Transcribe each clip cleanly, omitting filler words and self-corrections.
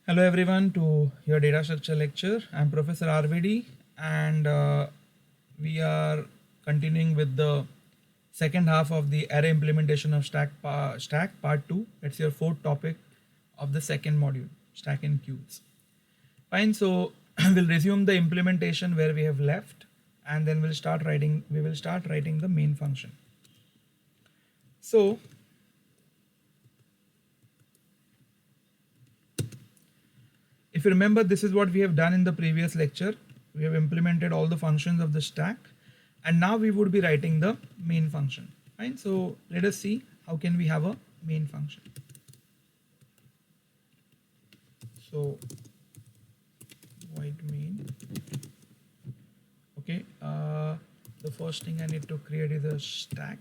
Hello everyone to your data structure lecture. I'm Professor RVD and we are continuing with the second half of the array implementation of Stack part 2. That's your fourth topic of the second module, Stack and Queues. Fine, so we'll resume the implementation where we have left and then we will start writing the main function. So if you remember, this is what we have done in the previous lecture. We have implemented all the functions of the stack and now we would be writing the main function. Fine. So let us see how can we have a main function. So void main. Okay. The first thing I need to create is a stack.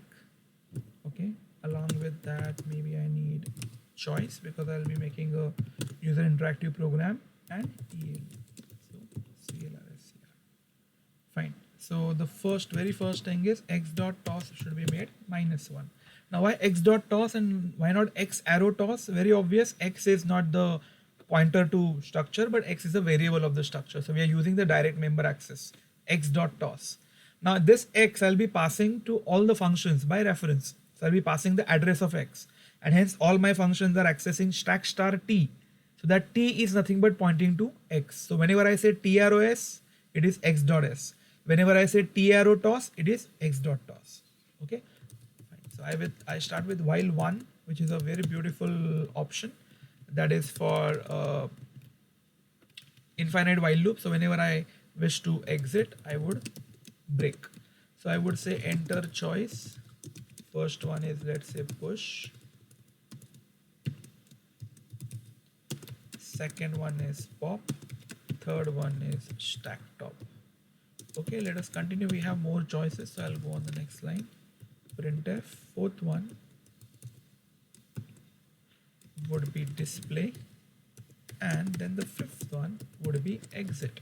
Okay. Along with that, maybe I need choice because I'll be making a user interactive program and EL. So CLRSCR. Fine. So the very first thing is x dot toss should be made -1. Now why x dot toss and why not x arrow toss? Very obvious. X is not the pointer to structure, but x is a variable of the structure. So we are using the direct member access x dot toss. Now this x I'll be passing to all the functions by reference. So I'll be passing the address of x, and hence all my functions are accessing stack star t. So that t is nothing but pointing to x. So whenever I say t arrow s, it is x dot s. Whenever I say t arrow toss, it is x dot toss. Okay. So I start with while one, which is a very beautiful option. That is for infinite while loop. So whenever I wish to exit, I would break. So I would say enter choice. First one is, let's say, push. Second one is pop. Third one is stack top. Okay, let us continue. We have more choices, so I'll go on the next line. Printf. Fourth one would be display, and then the fifth one would be exit.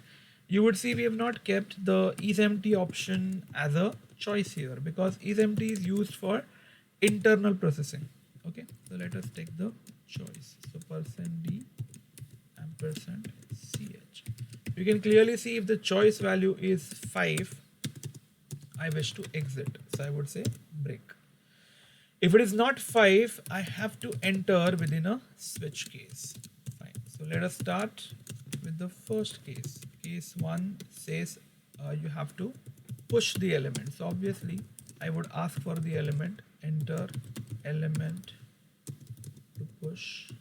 You would see we have not kept the isEmpty option as a choice here because isEmpty is used for internal processing. Okay, so let us take the choice. So %d %ch. You can clearly see if the choice value is 5, I wish to exit. So I would say break. If it is not 5, I have to enter within a switch case. Fine. So let us start with the first case. Case 1 says you have to push the element. So obviously I would ask for the element, enter element to push.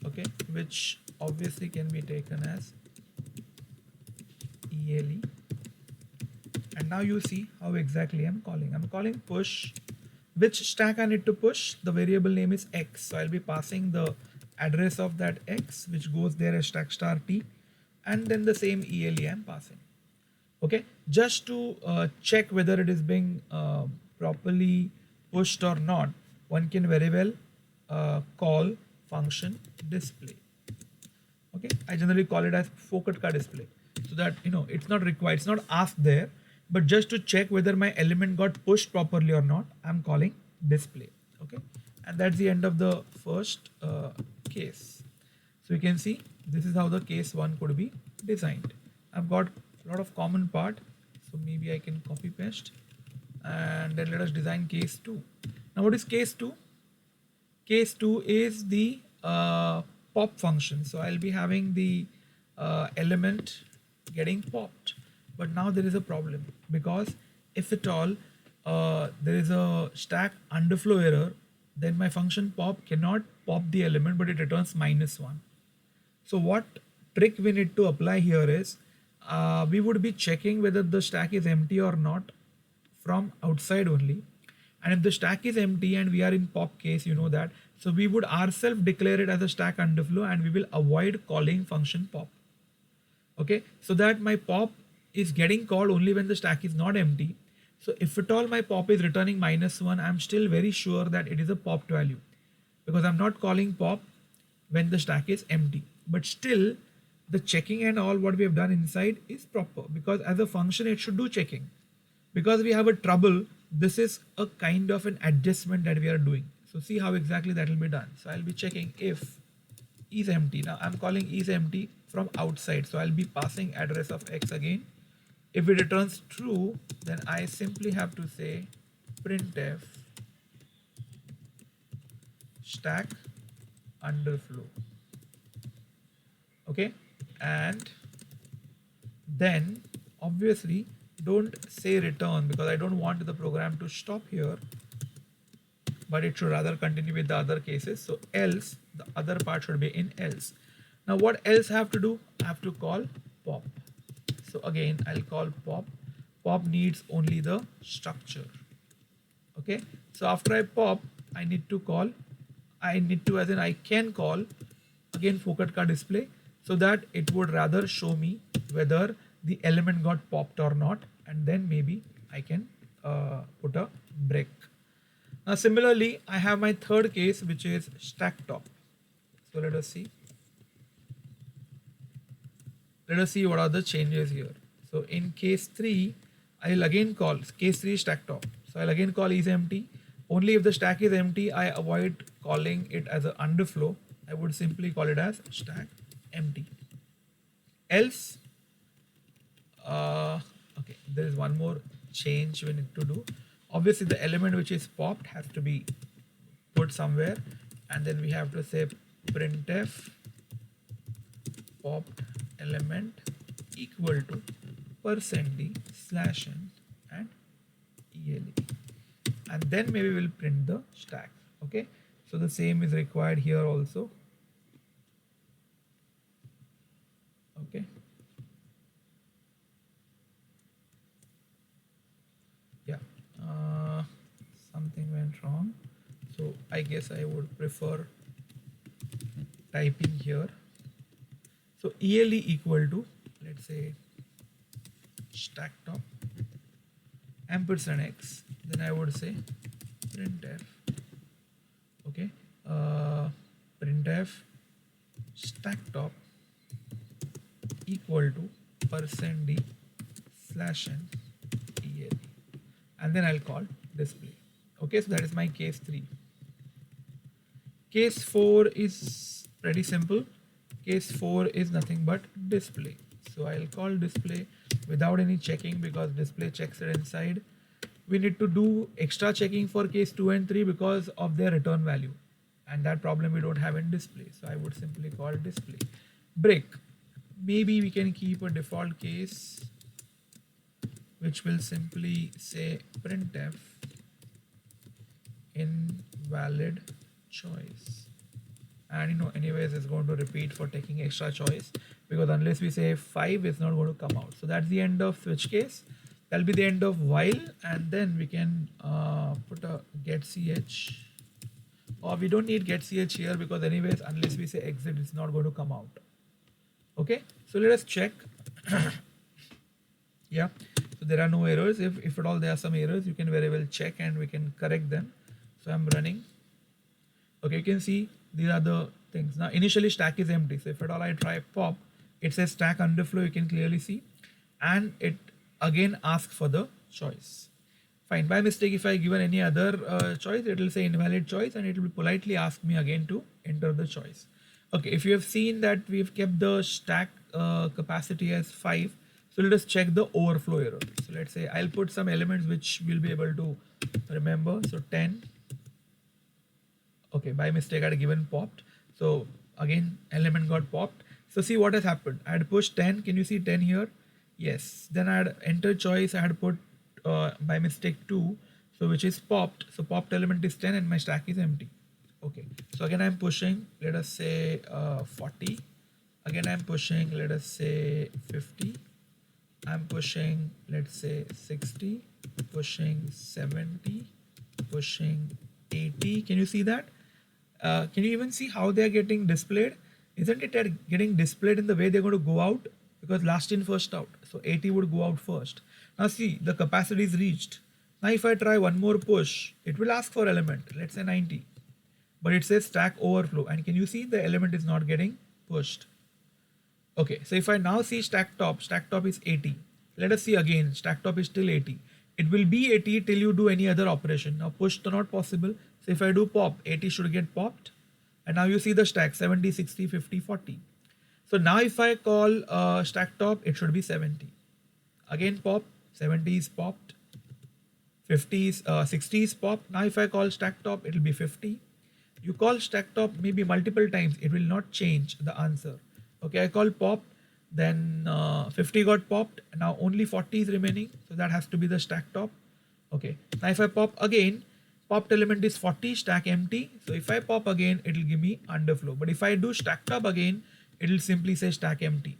Okay, which obviously can be taken as ELE. And now you see how exactly I'm calling. I'm calling push. Which stack I need to push? The variable name is x. So I'll be passing the address of that x, which goes there as stack star t, and then the same ELE I'm passing. Okay, just to check whether it is being properly pushed or not, one can very well call function display. Okay, I generally call it as fokat ka display, so that it's not required, it's not asked there, but just to check whether my element got pushed properly or not, I'm calling display. Okay, and that's the end of the first case. So you can see this is how the case 1 could be designed. I've got a lot of common part, so maybe I can copy paste, and then let us design case 2. Now what is case 2? Case 2 is the pop function. So I'll be having the element getting popped. But now there is a problem, because if at all there is a stack underflow error, then my function pop cannot pop the element, but it returns -1. So what trick we need to apply here is we would be checking whether the stack is empty or not from outside only. And if the stack is empty and we are in pop case, you know that. So we would ourselves declare it as a stack underflow, and we will avoid calling function pop. Okay, so that my pop is getting called only when the stack is not empty. So if at all my pop is returning -1, I'm still very sure that it is a popped value, because I'm not calling pop when the stack is empty. But still, the checking and all what we have done inside is proper, because as a function it should do checking. Because we have a trouble, this is a kind of an adjustment that we are doing. So see how exactly that will be done. So I'll be checking if is empty. Now I'm calling is empty from outside, so I'll be passing address of x again. If it returns true, then I simply have to say printf stack underflow. Okay, and then obviously don't say return because I don't want the program to stop here, but it should rather continue with the other cases. So else, the other part should be in else. Now what else I have to do? I have to call pop. So again, I'll call pop. Pop needs only the structure. Okay, so after I pop, I need to call, as in I can call again focus display, so that it would rather show me whether the element got popped or not, and then maybe I can put a break. Now similarly, I have my third case, which is stack top. So let us see. Let us see what are the changes here. So in case 3, I'll again call case 3 stack top. So I'll again call is empty. Only if the stack is empty, I avoid calling it as an underflow. I would simply call it as stack empty. Else, okay, there is one more change we need to do. Obviously, the element which is popped has to be put somewhere, and then we have to say printf popped element equal to %d /n and ele, and then maybe we'll print the stack. Okay, so the same is required here also. Okay, yeah, something went wrong, so I guess I would prefer typing here. So ele equal to, let's say, stack top %x, then I would say printf, okay, printf stack top equal to %d /n ele, and then I'll call display. Okay, so that is my case 3. Case 4 is pretty simple. Case 4 is nothing but display. So I'll call display without any checking because display checks it inside. We need to do extra checking for case 2 and 3 because of their return value, and that problem we don't have in display. So I would simply call display. Break. Maybe we can keep a default case which will simply say printf invalid choice, and anyways it's going to repeat for taking extra choice, because unless we say 5 it's not going to come out. So that's the end of switch case. That'll be the end of while, and then we can put a get ch, or we don't need get ch here because anyways unless we say exit it's not going to come out. Okay, so let us check. Yeah, so there are no errors. If at all there are some errors, you can very well check and we can correct them. So I'm running. Okay, you can see these are the things. Now initially stack is empty, so if at all I try pop, it says stack underflow, you can clearly see, and it again asks for the choice. Fine, by mistake if I given any other choice, it will say invalid choice and it will politely ask me again to enter the choice. Okay, if you have seen that we've kept the stack capacity as 5, so let us check the overflow error. So let's say I'll put some elements which we'll be able to remember. So 10. Okay, by mistake I had given popped. So again element got popped. So see what has happened. I had pushed 10. Can you see 10 here? Yes. Then I had entered choice. I had put by mistake 2. So which is popped. So popped element is 10 and my stack is empty. Okay. So again I'm pushing. Let us say 40. Again I'm pushing. Let us say 50. I'm pushing. Let's say 60. Pushing 70. Pushing 80. Can you see that? Can you even see how they are getting displayed? Isn't it getting displayed in the way they're going to go out? Because last in first out. So 80 would go out first. Now see, the capacity is reached. Now if I try one more push, it will ask for element. Let's say 90. But it says stack overflow. And can you see the element is not getting pushed? Okay, so if I now see stack top is 80. Let us see again, stack top is still 80. It will be 80 till you do any other operation. Now push is not possible. So if I do pop, 80 should get popped. And now you see the stack 70, 60, 50, 40. So now if I call stack top, it should be 70. Again pop, 70 is popped, 50 is 60 is popped. Now if I call stack top, it will be 50. You call stack top maybe multiple times, it will not change the answer. Okay, I call pop, then 50 got popped, now only 40 is remaining, so that has to be the stack top. Okay, now if I pop again, popped element is 40, stack empty. So if I pop again, it will give me underflow. But if I do stack top again, it will simply say stack empty.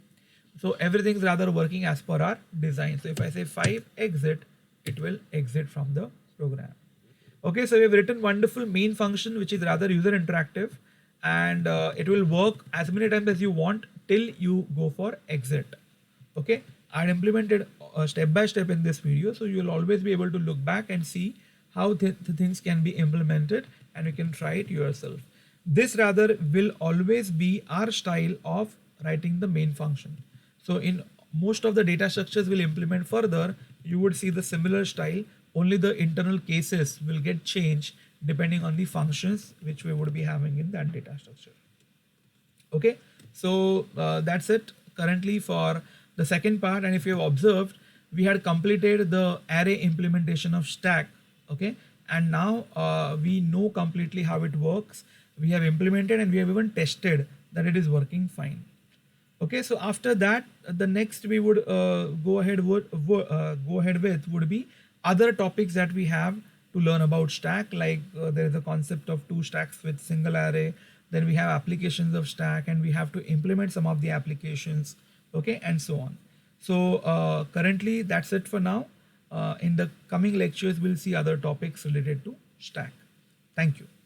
So everything's rather working as per our design. So if I say 5 exit, it will exit from the program. Okay, so we have written wonderful main function which is rather user interactive, and it will work as many times as you want till you go for exit. Okay, I implemented step by step in this video, so you will always be able to look back and see how the things can be implemented, and you can try it yourself. This rather will always be our style of writing the main function. So in most of the data structures we'll implement further, you would see the similar style, only the internal cases will get changed depending on the functions which we would be having in that data structure. Okay, so that's it currently for the second part. And if you have observed, we had completed the array implementation of stack. Okay, and now we know completely how it works. We have implemented and we have even tested that it is working fine. Okay, so after that, the next we would go ahead with would be other topics that we have to learn about stack. Like there is a concept of two stacks with single array. Then we have applications of stack, and we have to implement some of the applications. Okay, and so on. So currently that's it for now. In the coming lectures, we'll see other topics related to stack. Thank you.